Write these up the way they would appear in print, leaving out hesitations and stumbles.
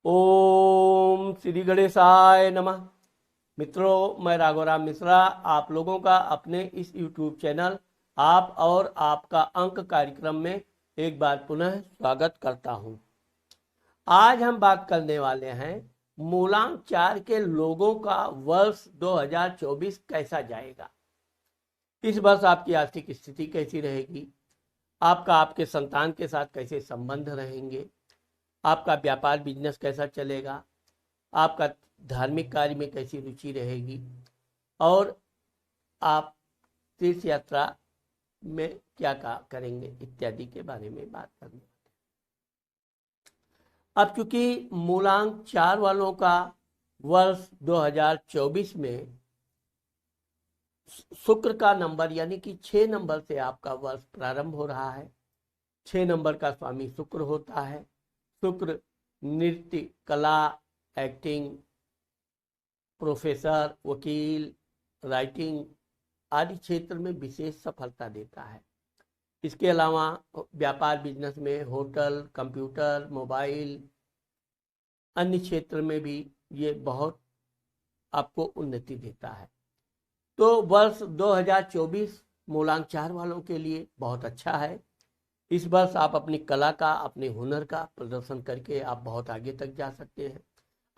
ओम श्री गणेशाय नमः। मित्रों, मैं राघवराम मिश्रा आप लोगों का अपने इस YouTube चैनल आप और आपका अंक कार्यक्रम में एक बार पुनः स्वागत करता हूं। आज हम बात करने वाले हैं मूलांक 4 के लोगों का वर्ष 2024 कैसा जाएगा। इस वर्ष आपकी आर्थिक स्थिति कैसी रहेगी, आपके संतान के साथ कैसे संबंध रहेंगे, आपका व्यापार बिजनेस कैसा चलेगा, आपका धार्मिक कार्य में कैसी रुचि रहेगी और आप तीर्थ यात्रा में क्या करेंगे इत्यादि के बारे में बात करनी है। अब चूंकि मूलांक 4 वालों का वर्ष 2024 में शुक्र का नंबर यानी कि 6 नंबर से आपका वर्ष प्रारंभ हो रहा है। 6 नंबर का स्वामी शुक्र होता है। शुक्र नृत्य, कला, एक्टिंग, प्रोफेसर, वकील, राइटिंग आदि क्षेत्र में विशेष सफलता देता है। इसके अलावा व्यापार बिजनेस में होटल, कंप्यूटर, मोबाइल, अन्य क्षेत्र में भी ये बहुत आपको उन्नति देता है। तो वर्ष 2024 मूलांक 4 वालों के लिए बहुत अच्छा है। इस वर्ष आप अपनी कला का, अपने हुनर का प्रदर्शन करके आप बहुत आगे तक जा सकते हैं।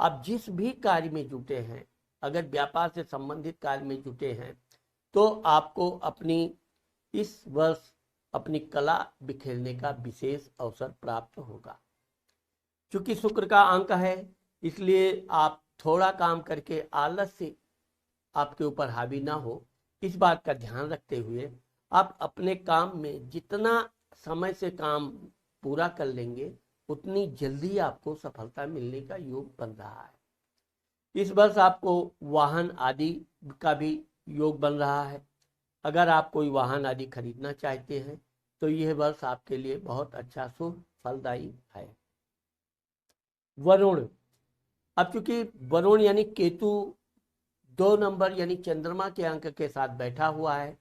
आप जिस भी कार्य में जुटे हैं, अगर व्यापार से संबंधित कार्य में जुटे हैं तो आपको अपनी इस वर्ष अपनी कला बिखेरने का विशेष अवसर प्राप्त होगा। चूंकि शुक्र का अंक है, इसलिए आप थोड़ा काम करके आलस्य आपके ऊपर हावी ना हो, इस बात का ध्यान रखते हुए आप अपने काम में जितना समय से काम पूरा कर लेंगे उतनी जल्दी आपको सफलता मिलने का योग बन रहा है। इस वर्ष आपको वाहन आदि का भी योग बन रहा है। अगर आप कोई वाहन आदि खरीदना चाहते हैं तो यह वर्ष आपके लिए बहुत अच्छा शुभ फलदायी है। वरुण, अब चूंकि वरुण यानी केतु 2 नंबर यानी चंद्रमा के अंक के साथ बैठा हुआ है,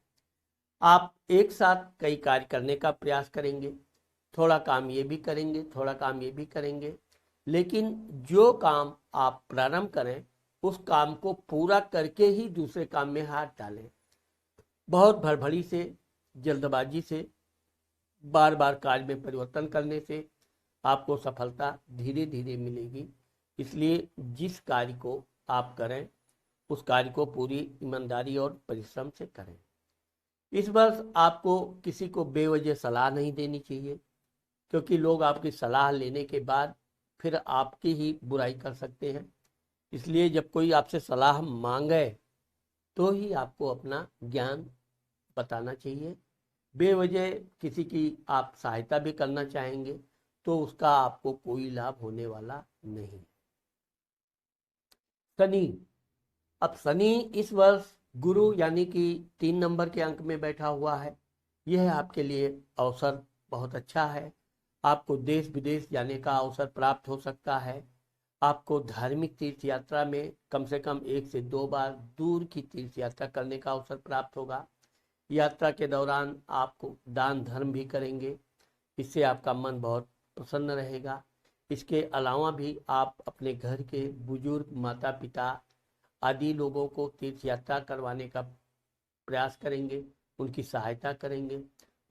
आप एक साथ कई कार्य करने का प्रयास करेंगे। थोड़ा काम ये भी करेंगे, थोड़ा काम ये भी करेंगे, लेकिन जो काम आप प्रारंभ करें उस काम को पूरा करके ही दूसरे काम में हाथ डालें। बहुत भड़बड़ी से, जल्दबाजी से, बार बार कार्य में परिवर्तन करने से आपको सफलता धीरे धीरे मिलेगी। इसलिए जिस कार्य को आप करें उस कार्य को पूरी ईमानदारी और परिश्रम से करें। इस वर्ष आपको किसी को बेवजह सलाह नहीं देनी चाहिए, क्योंकि लोग आपकी सलाह लेने के बाद फिर आपकी ही बुराई कर सकते हैं। इसलिए जब कोई आपसे सलाह मांगे तो ही आपको अपना ज्ञान बताना चाहिए। बेवजह किसी की आप सहायता भी करना चाहेंगे तो उसका आपको कोई लाभ होने वाला नहीं। शनि, अब शनि इस वर्ष गुरु यानी कि 3 नंबर के अंक में बैठा हुआ है। यह आपके लिए अवसर बहुत अच्छा है। आपको देश विदेश जाने का अवसर प्राप्त हो सकता है। आपको धार्मिक तीर्थ यात्रा में कम से कम 1 से 2 बार दूर की तीर्थ यात्रा करने का अवसर प्राप्त होगा। यात्रा के दौरान आपको दान धर्म भी करेंगे, इससे आपका मन बहुत प्रसन्न रहेगा। इसके अलावा भी आप अपने घर के बुजुर्ग, माता पिता आदि लोगों को तीर्थ यात्रा करवाने का प्रयास करेंगे, उनकी सहायता करेंगे।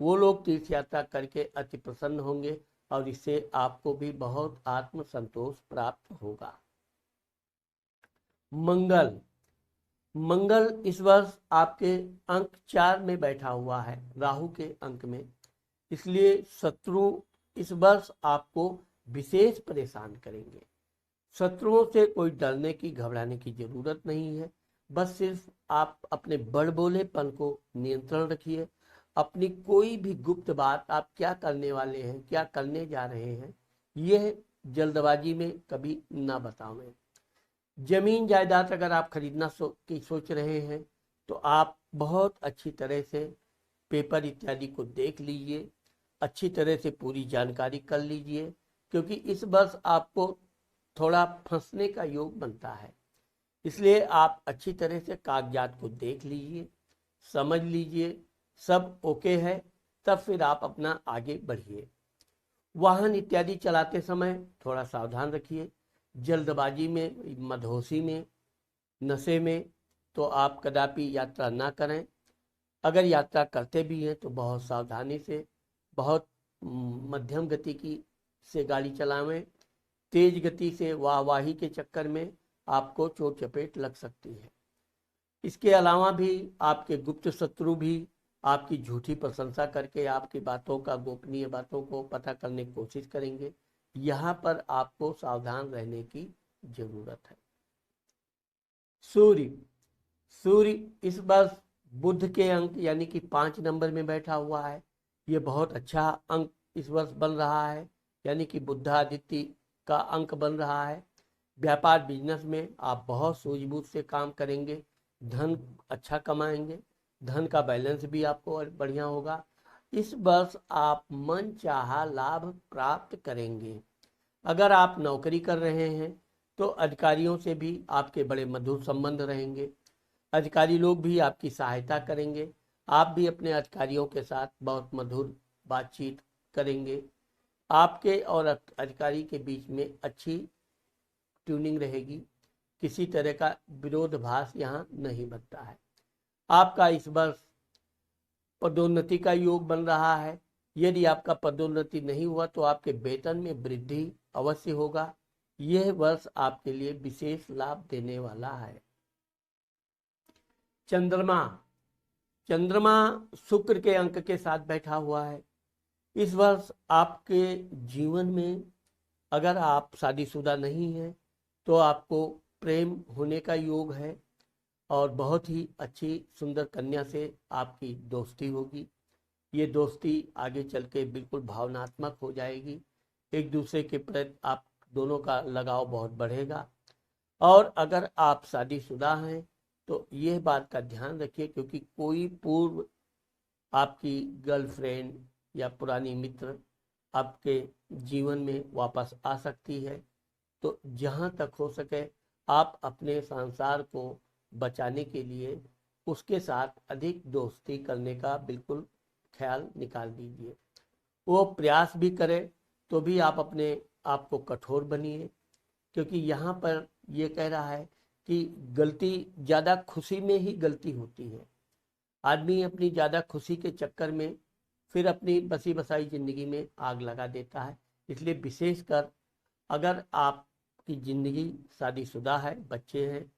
वो लोग तीर्थ यात्रा करके अति प्रसन्न होंगे और इससे आपको भी बहुत आत्म संतोष प्राप्त होगा। मंगल, मंगल इस वर्ष आपके अंक 4 में बैठा हुआ है, राहु के अंक में। इसलिए शत्रु इस वर्ष आपको विशेष परेशान करेंगे। शत्रुओं से कोई डरने की, घबराने की जरूरत नहीं है। बस सिर्फ आप अपने बड़बोलेपन को नियंत्रण रखिए। अपनी कोई भी गुप्त बात, आप क्या करने वाले हैं, क्या करने जा रहे हैं, यह जल्दबाजी में कभी ना बतावें। जमीन जायदाद अगर आप खरीदना की सोच रहे हैं तो आप बहुत अच्छी तरह से पेपर इत्यादि को देख लीजिए, अच्छी तरह से पूरी जानकारी कर लीजिए, क्योंकि इस वर्ष आपको थोड़ा फंसने का योग बनता है। इसलिए आप अच्छी तरह से कागजात को देख लीजिए, समझ लीजिए, सब ओके है, तब फिर आप अपना आगे बढ़िए। वाहन इत्यादि चलाते समय थोड़ा सावधान रखिए, जल्दबाजी में, मदहोशी में, नशे में तो आप कदापि यात्रा ना करें। अगर यात्रा करते भी हैं तो बहुत सावधानी से, बहुत मध्यम गति की से गाड़ी चलावें। तेज गति से वाहवाही के चक्कर में आपको चोट चपेट लग सकती है। इसके अलावा भी आपके गुप्त शत्रु भी आपकी झूठी प्रशंसा करके आपकी बातों का, गोपनीय बातों को पता करने की कोशिश करेंगे। यहाँ पर आपको सावधान रहने की जरूरत है। सूर्य सूर्य इस वर्ष बुध के अंक यानी कि 5 नंबर में बैठा हुआ है। ये बहुत अच्छा अंक इस वर्ष बन रहा है, यानी कि बुधादित्य का अंक बन रहा है। व्यापार बिजनेस में आप बहुत सूझबूझ से काम करेंगे, धन अच्छा कमाएंगे, धन का बैलेंस भी आपको बढ़िया होगा। इस वर्ष आप मन चाहा लाभ प्राप्त करेंगे। अगर आप नौकरी कर रहे हैं तो अधिकारियों से भी आपके बड़े मधुर संबंध रहेंगे। अधिकारी लोग भी आपकी सहायता करेंगे। आप भी अपने अधिकारियों के साथ बहुत मधुर बातचीत करेंगे। आपके और अधिकारी के बीच में अच्छी ट्यूनिंग रहेगी। किसी तरह का विरोधाभास यहाँ नहीं बनता है। आपका इस वर्ष पदोन्नति का योग बन रहा है। यदि आपका पदोन्नति नहीं हुआ तो आपके वेतन में वृद्धि अवश्य होगा। यह वर्ष आपके लिए विशेष लाभ देने वाला है। चंद्रमा चंद्रमा शुक्र के अंक के साथ बैठा हुआ है। इस वर्ष आपके जीवन में अगर आप शादीशुदा नहीं हैं तो आपको प्रेम होने का योग है और बहुत ही अच्छी सुंदर कन्या से आपकी दोस्ती होगी। ये दोस्ती आगे चल के बिल्कुल भावनात्मक हो जाएगी। एक दूसरे के प्रति आप दोनों का लगाव बहुत बढ़ेगा। और अगर आप शादीशुदा हैं तो यह बात का ध्यान रखिए, क्योंकि कोई पूर्व आपकी गर्लफ्रेंड या पुरानी मित्र आपके जीवन में वापस आ सकती है। तो जहाँ तक हो सके आप अपने संसार को बचाने के लिए उसके साथ अधिक दोस्ती करने का बिल्कुल ख्याल निकाल दीजिए। वो प्रयास भी करे तो भी आप अपने आप को कठोर बनिए, क्योंकि यहाँ पर ये कह रहा है कि गलती ज़्यादा खुशी में ही गलती होती है। आदमी अपनी ज़्यादा खुशी के चक्कर में फिर अपनी बसी बसाई ज़िंदगी में आग लगा देता है। इसलिए विशेषकर अगर आपकी ज़िंदगी शादीशुदा है, बच्चे हैं,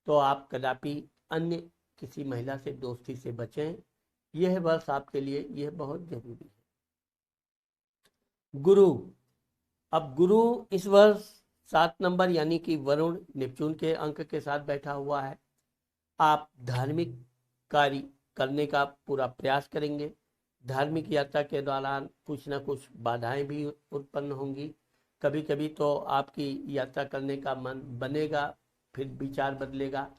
तो आप कदापि अन्य किसी महिला से दोस्ती से बचें। यह वर्ष आपके लिए यह बहुत जरूरी है। गुरु अब गुरु इस वर्ष 7 नंबर यानी कि वरुण नेपच्यून के अंक के साथ बैठा हुआ है। आप धार्मिक कार्य करने का पूरा प्रयास करेंगे। धार्मिक यात्रा के दौरान कुछ ना कुछ बाधाएं भी उत्पन्न होंगी। कभी कभी तो आपकी यात्रा करने का मन बनेगा, फिर विचार बदलेगा।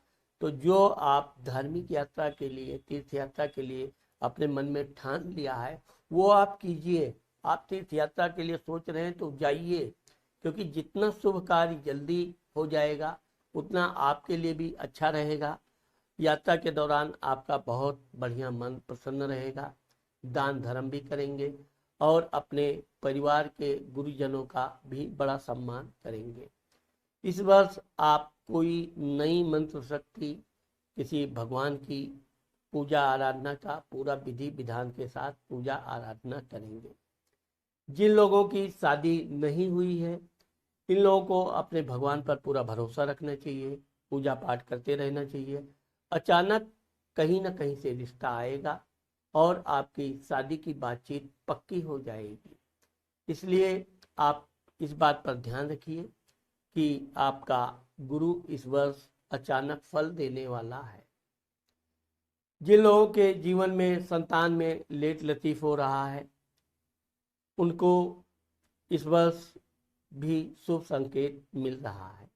तो जो आप धार्मिक यात्रा के लिए, तीर्थ यात्रा के लिए अपने मन में ठान लिया है वो आप कीजिए। आप तीर्थ यात्रा के लिए सोच रहे हैं तो जाइए, क्योंकि जितना शुभ कार्य जल्दी हो जाएगा उतना आपके लिए भी अच्छा रहेगा। यात्रा के दौरान आपका बहुत बढ़िया मन प्रसन्न रहेगा। दान धर्म भी करेंगे और अपने परिवार के गुरुजनों का भी बड़ा सम्मान करेंगे। इस वर्ष आप कोई नई मंत्र शक्ति, किसी भगवान की पूजा आराधना का पूरा विधि विधान के साथ पूजा आराधना करेंगे। जिन लोगों की शादी नहीं हुई है इन लोगों को अपने भगवान पर पूरा भरोसा रखना चाहिए, पूजा पाठ करते रहना चाहिए। अचानक कहीं ना कहीं से रिश्ता आएगा और आपकी शादी की बातचीत पक्की हो जाएगी। इसलिए आप इस बात पर ध्यान रखिए कि आपका गुरु इस वर्ष अचानक फल देने वाला है। जिन लोगों के जीवन में संतान में लेट लतीफ हो रहा है उनको इस वर्ष भी शुभ संकेत मिल रहा है।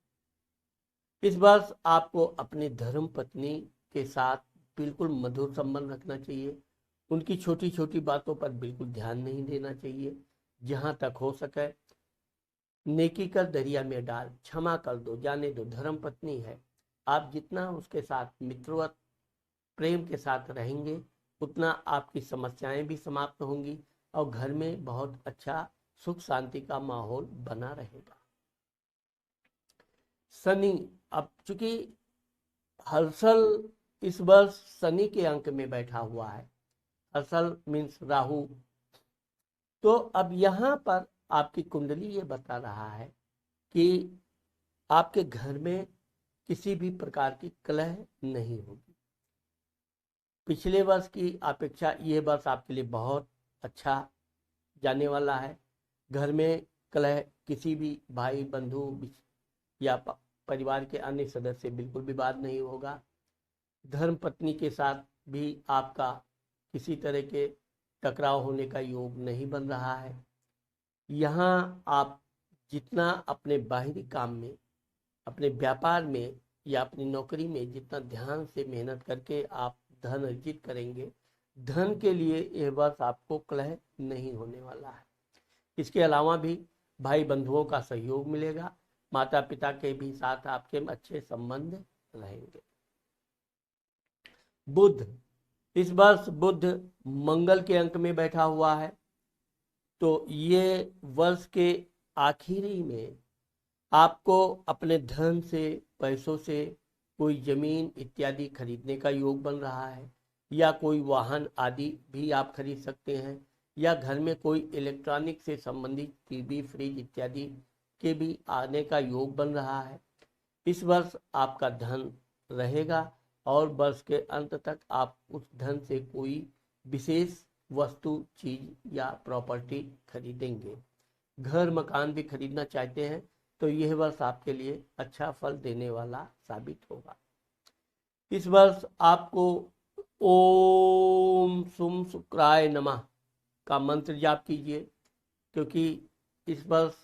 इस वर्ष आपको अपनी धर्म पत्नी के साथ बिल्कुल मधुर संबंध रखना चाहिए। उनकी छोटी छोटी बातों पर बिल्कुल ध्यान नहीं देना चाहिए। जहाँ तक हो सके नेकी कर दरिया में डाल, क्षमा कर दो, जाने दो, धर्म पत्नी है। आप जितना उसके साथ मित्रवत प्रेम के साथ रहेंगे उतना आपकी समस्याएं भी समाप्त होंगी और घर में बहुत अच्छा सुख शांति का माहौल बना रहेगा। शनि, अब चूंकि हर्षल इस वर्ष शनि के अंक में बैठा हुआ है, हर्षल मीन्स राहु, तो अब यहाँ पर आपकी कुंडली ये बता रहा है कि आपके घर में किसी भी प्रकार की कलह नहीं होगी। पिछले वर्ष की अपेक्षा ये वर्ष आपके लिए बहुत अच्छा जाने वाला है। घर में कलह किसी भी भाई बंधु या परिवार के अन्य सदस्य बिल्कुल विवाद नहीं होगा। धर्म पत्नी के साथ भी आपका किसी तरह के टकराव होने का योग नहीं बन रहा है। यहाँ आप जितना अपने बाहरी काम में, अपने व्यापार में या अपनी नौकरी में जितना ध्यान से मेहनत करके आप धन अर्जित करेंगे, धन के लिए यह वर्ष आपको कलह नहीं होने वाला है। इसके अलावा भी भाई बंधुओं का सहयोग मिलेगा, माता पिता के भी साथ आपके अच्छे संबंध रहेंगे। बुध, इस वर्ष बुध मंगल के अंक में बैठा हुआ है, तो ये वर्ष के आखिरी में आपको अपने धन से, पैसों से कोई जमीन इत्यादि खरीदने का योग बन रहा है, या कोई वाहन आदि भी आप खरीद सकते हैं, या घर में कोई इलेक्ट्रॉनिक से संबंधित टीवी, फ्रिज इत्यादि के भी आने का योग बन रहा है। इस वर्ष आपका धन रहेगा और वर्ष के अंत तक आप उस धन से कोई विशेष वस्तु, चीज या प्रॉपर्टी खरीदेंगे। घर मकान भी खरीदना चाहते हैं तो यह वर्ष आपके लिए अच्छा फल देने वाला साबित होगा। इस वर्ष आपको ओम सुम शुक्राय नमः का मंत्र जाप कीजिए, क्योंकि इस वर्ष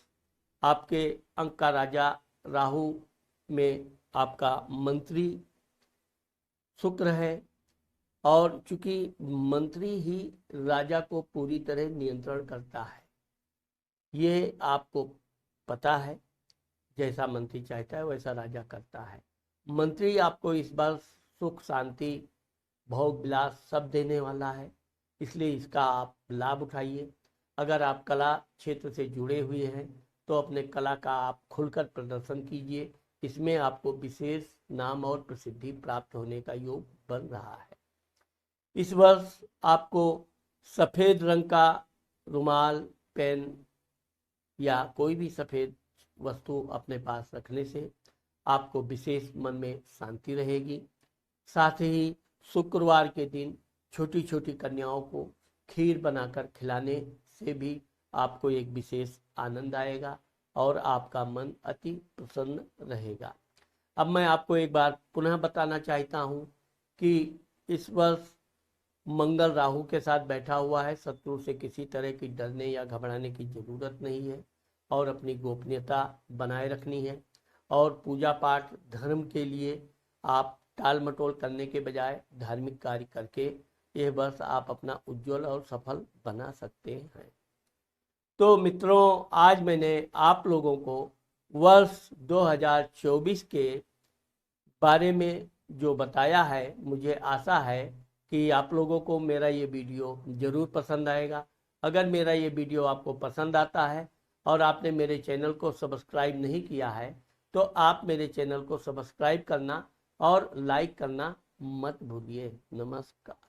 आपके अंक का राजा राहु में आपका मंत्री शुक्र है, और चूंकि मंत्री ही राजा को पूरी तरह नियंत्रण करता है, ये आपको पता है। जैसा मंत्री चाहता है वैसा राजा करता है। मंत्री आपको इस बार सुख, शांति, भोग विलास सब देने वाला है, इसलिए इसका आप लाभ उठाइए। अगर आप कला क्षेत्र से जुड़े हुए हैं तो अपने कला का आप खुलकर प्रदर्शन कीजिए, इसमें आपको विशेष नाम और प्रसिद्धि प्राप्त होने का योग बन रहा है। इस वर्ष आपको सफ़ेद रंग का रुमाल, पेन या कोई भी सफ़ेद वस्तु अपने पास रखने से आपको विशेष मन में शांति रहेगी। साथ ही शुक्रवार के दिन छोटी छोटी कन्याओं को खीर बनाकर खिलाने से भी आपको एक विशेष आनंद आएगा और आपका मन अति प्रसन्न रहेगा। अब मैं आपको एक बार पुनः बताना चाहता हूँ कि इस वर्ष मंगल राहु के साथ बैठा हुआ है। शत्रु से किसी तरह की डरने या घबराने की जरूरत नहीं है और अपनी गोपनीयता बनाए रखनी है। और पूजा पाठ धर्म के लिए आप टाल मटोल करने के बजाय धार्मिक कार्य करके यह वर्ष आप अपना उज्जवल और सफल बना सकते हैं। तो मित्रों, आज मैंने आप लोगों को वर्ष 2024 के बारे में जो बताया है, मुझे आशा है कि आप लोगों को मेरा ये वीडियो ज़रूर पसंद आएगा। अगर मेरा ये वीडियो आपको पसंद आता है और आपने मेरे चैनल को सब्सक्राइब नहीं किया है तो आप मेरे चैनल को सब्सक्राइब करना और लाइक करना मत भूलिए। नमस्कार।